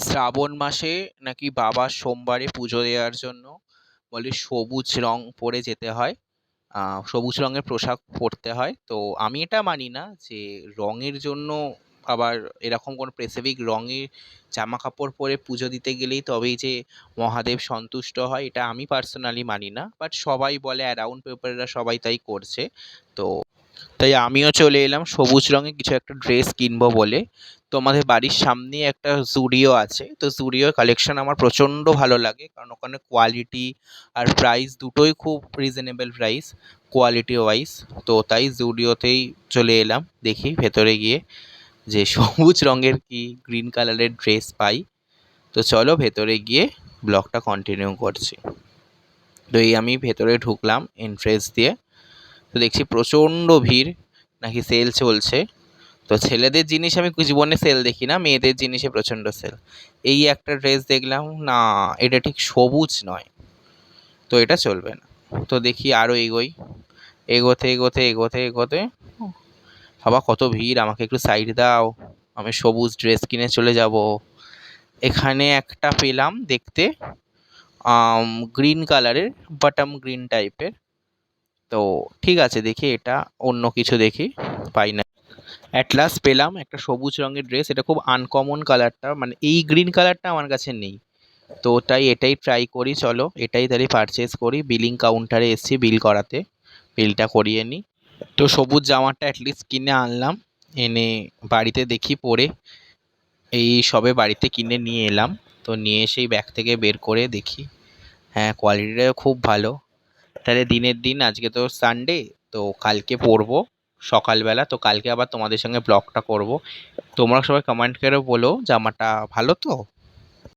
শ্রাবণ মাসে নাকি বাবা সোমবারে পুজো দেওয়ার জন্য বলে সবুজ রং পরে যেতে হয়। সবুজ রঙের পোশাক পরতে হয়। তো আমি এটা মানি না যে রঙের জন্য আবার এরকম কোনো স্পেসিফিক রঙের জামা কাপড় পরে পুজো দিতে গেলেই তবেই যে মহাদেব সন্তুষ্ট হয়, এটা আমি পার্সোনালি মানি না। বাট সবাই বলে, অ্যারাউন্ড পেপাররা সবাই তাই করছে। তো তাই আমিও চলে এলাম সবুজ রঙের কিছু একটা ড্রেস কিনবো বলে। তো আমাদের বাড়ির সামনেই একটা জুডিও আছে, তো জুডিওর কালেকশন আমার প্রচণ্ড ভালো লাগে, কারণ ওখানে কোয়ালিটি আর প্রাইস দুটোই খুব রিজনেবল প্রাইস, কোয়ালিটি ওয়াইজ। তো তাই জুডিওতেই চলে এলাম, দেখি ভেতরে গিয়ে যে সবুজ রঙের কি গ্রিন কালারের ড্রেস পাই। তো চলো ভেতরে গিয়ে ব্লগটা কন্টিনিউ করছি। তো এই আমি ভেতরে ঢুকলাম এন্ট্রেন্স দিয়ে। তো দেখছি প্রচণ্ড ভিড়, নাকি সেল চলছে। তো ছেলেদের জিনিস আমি জীবনে সেল দেখি না, মেয়েদের জিনিসে প্রচণ্ড সেল। এই একটা ড্রেস দেখলাম, না এটা ঠিক সবুজ নয়, তো এটা চলবে না। তো দেখি আরও এগোই, এগোতে এগোতে এগোতে এগোতে বাবা কত ভিড়, আমাকে একটু সাইড দাও, আমি সবুজ ড্রেস কিনে চলে যাব। এখানে একটা পেলাম দেখতে গ্রিন কালারের, বাটাম গ্রিন টাইপের। তো ঠিক আছে, দেখি এটা অন্য কিছু দেখি, পাই না। অ্যাট লাস্ট পেলাম একটা সবুজ রঙের ড্রেস, এটা খুব আনকমন কালারটা, মানে এই গ্রিন কালারটা আমার কাছে নেই। তো তাই এটাই ট্রাই করি, চলো এটাই তাহলে পারচেস করি। বিলিং কাউন্টারে এসেছি বিল করাতে, বিলটা করিয়ে নিই। তো সবুজ জামাটা অ্যাটলিস্ট কিনে আনলাম, এনে বাড়িতে দেখি পরে। এই সবে বাড়িতে কিনে নিয়ে এলাম। তো নিয়ে এসেই ব্যাগ থেকে বের করে দেখি, হ্যাঁ কোয়ালিটিটাও খুব ভালো। তাহলে দিনের দিন, আজকে তো সানডে, তো কালকে পরবো সকালবেলা। তো কালকে আবার তোমাদের সঙ্গে ব্লগটা করব। তোমরা সবাই কমেন্ট করে বলো জামাটা ভালো তো।